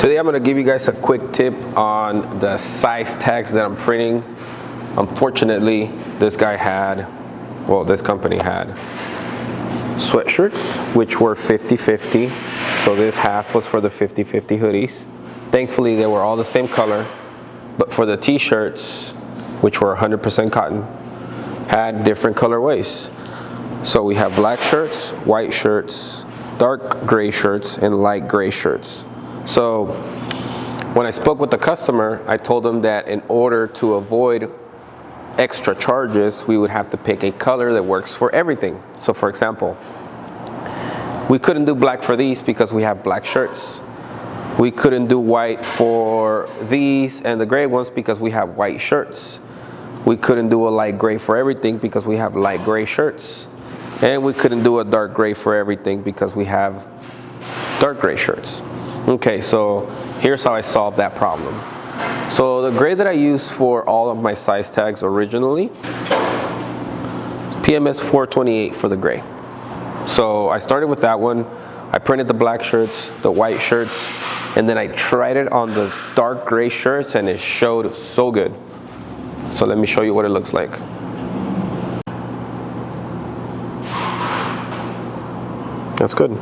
Today I'm going to give you guys a quick tip on the size tags that I'm printing. Unfortunately, this company had sweatshirts which were 50-50. So this half was for the 50-50 hoodies. Thankfully they were all the same color, but for the t-shirts, which were 100% cotton, had different colorways. So we have black shirts, white shirts, dark gray shirts, and light gray shirts. So when I spoke with the customer, I told them that in order to avoid extra charges, we would have to pick a color that works for everything. So for example, we couldn't do black for these because we have black shirts. We couldn't do white for these and the gray ones because we have white shirts. We couldn't do a light gray for everything because we have light gray shirts. And we couldn't do a dark gray for everything because we have dark gray shirts. Okay, so here's how I solved that problem. So the gray that I used for all of my size tags originally, PMS 428 for the gray. So I started with that one. I printed the black shirts, the white shirts, and then I tried it on the dark gray shirts and it showed so good. So let me show you what it looks like. That's good.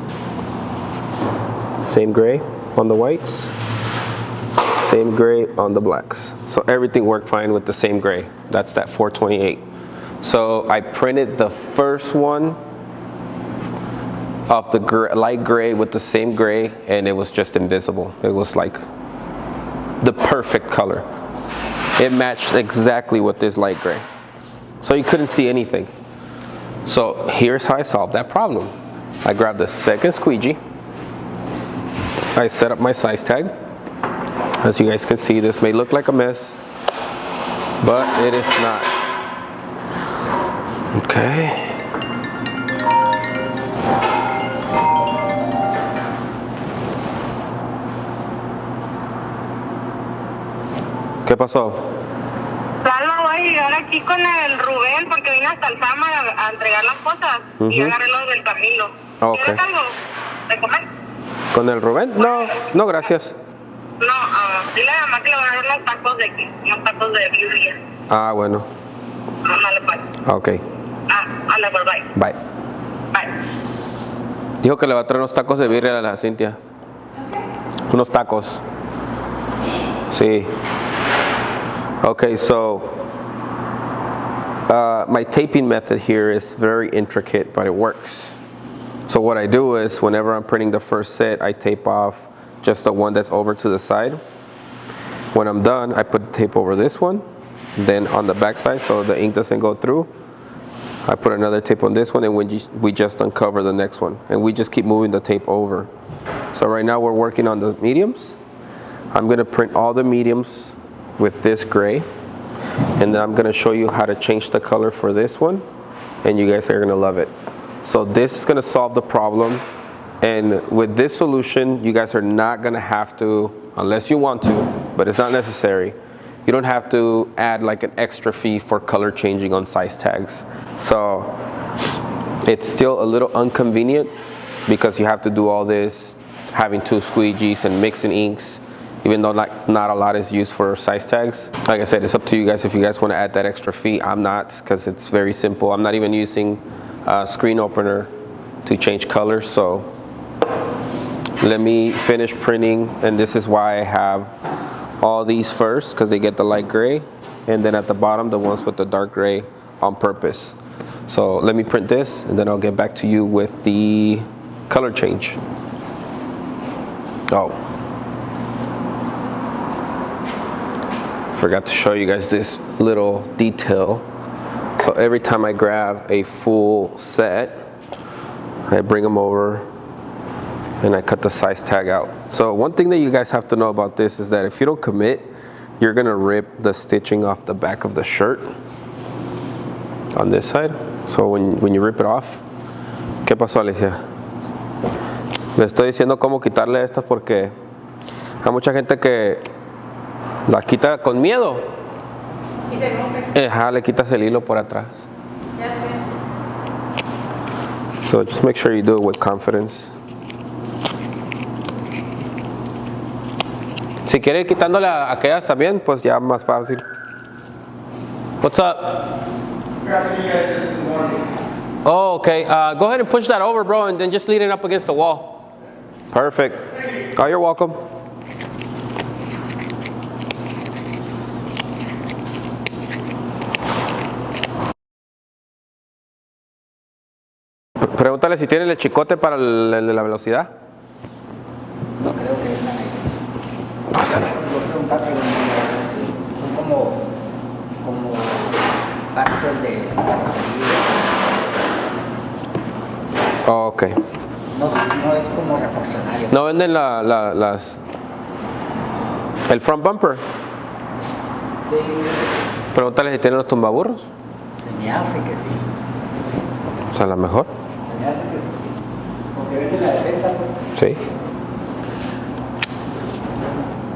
Same gray on the whites, same gray on the blacks. So everything worked fine with the same gray. That's that 428. So I printed the first one of the light gray with the same gray, and it was just invisible. It was like the perfect color. It matched exactly with this light gray. So you couldn't see anything. So here's how I solved that problem. I grabbed the second squeegee. I set up my size tag. As you guys can see, this may look like a mess, but it is not. Okay. ¿Qué pasó? Lalo, voy a llegar aquí con el Rubén porque vine hasta el Sama a entregar las cosas y agarré los del Camilo. Okay. ¿Quieres algo de comer? ¿Con el Rubén? No, no, gracias. No, dile a mamá que le voy a dar unos tacos de aquí, unos tacos de birria. Ah, bueno. Ándale, pues. Ok. Ándale, pues, bye. Bye. Bye. Dijo que le va a traer unos tacos de birria a la Cintia. Unos tacos. Sí. Okay, so my taping method here is very intricate, but it works. So what I do is whenever I'm printing the first set, I tape off just the one that's over to the side. When I'm done, I put the tape over this one. Then on the back side, so the ink doesn't go through, I put another tape on this one, and we just uncover the next one. And we just keep moving the tape over. So right now we're working on the mediums. I'm gonna print all the mediums with this gray. And then I'm gonna show you how to change the color for this one. And you guys are gonna love it. So this is gonna solve the problem. And with this solution, you guys are not gonna have to, unless you want to, but it's not necessary. You don't have to add like an extra fee for color changing on size tags. So it's still a little inconvenient because you have to do all this, having two squeegees and mixing inks, even though not a lot is used for size tags. Like I said, it's up to you guys if you guys want to add that extra fee. I'm not, because it's very simple. I'm not even using a screen opener to change colors. So let me finish printing, and this is why I have all these first, because they get the light gray, and then at the bottom the ones with the dark gray on purpose. So let me print this, and then I'll get back to you with the color change. Oh, forgot to show you guys this little detail. So every time I grab a full set, I bring them over and I cut the size tag out. So one thing that you guys have to know about this is that if you don't commit, you're gonna rip the stitching off the back of the shirt on this side. So when you rip it off, ¿qué pasó, Alicia? Le estoy diciendo cómo quitarle estas porque hay mucha gente que las quita con miedo. Y se rompe. Ajá, le quitas el hilo por atrás. Ya sé. So just make sure you do it with confidence. Si quiere ir quitándole a aquellas también, pues ya más fácil. What's up? Oh, okay. Go ahead and push that over, bro, and then just lean it up against the wall. Perfect. Oh, you're welcome. Pregúntale si tiene el chicote para el de la velocidad. No creo que vengan ahí. Pásale. Voy a preguntar, pero son como partes de carrocería. Oh, ok. No es como refaccionario. ¿No venden las... el front bumper? Sí, Pregúntale si tienen los tumbaburros. se me hace que sí. O sea, a lo mejor. Se me hace que sí. Porque vende la defensa, pues. Sí.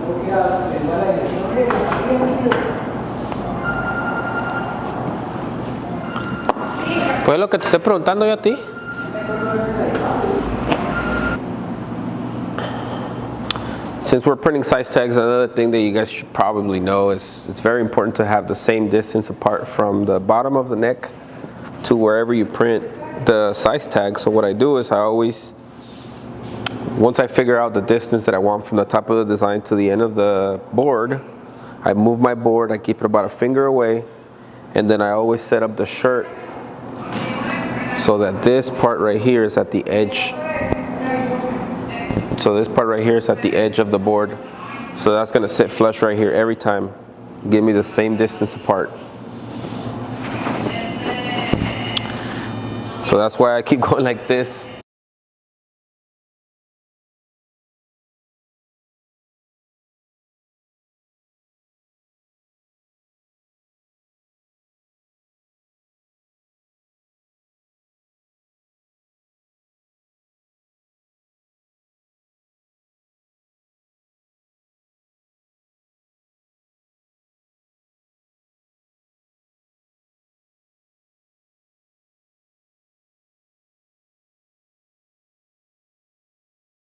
Tengo que ir a la dirección de Pues lo que te estoy preguntando yo a ti. Since we're printing size tags, another thing that you guys should probably know is it's very important to have the same distance apart from the bottom of the neck to wherever you print the size tag. So what I do is I always, once I figure out the distance that I want from the top of the design to the end of the board, I move my board, I keep it about a finger away, and then I always set up the shirt so that this part right here is at the edge. So this part right here is at the edge of the board. So that's gonna sit flush right here every time. Give me the same distance apart. So that's why I keep going like this.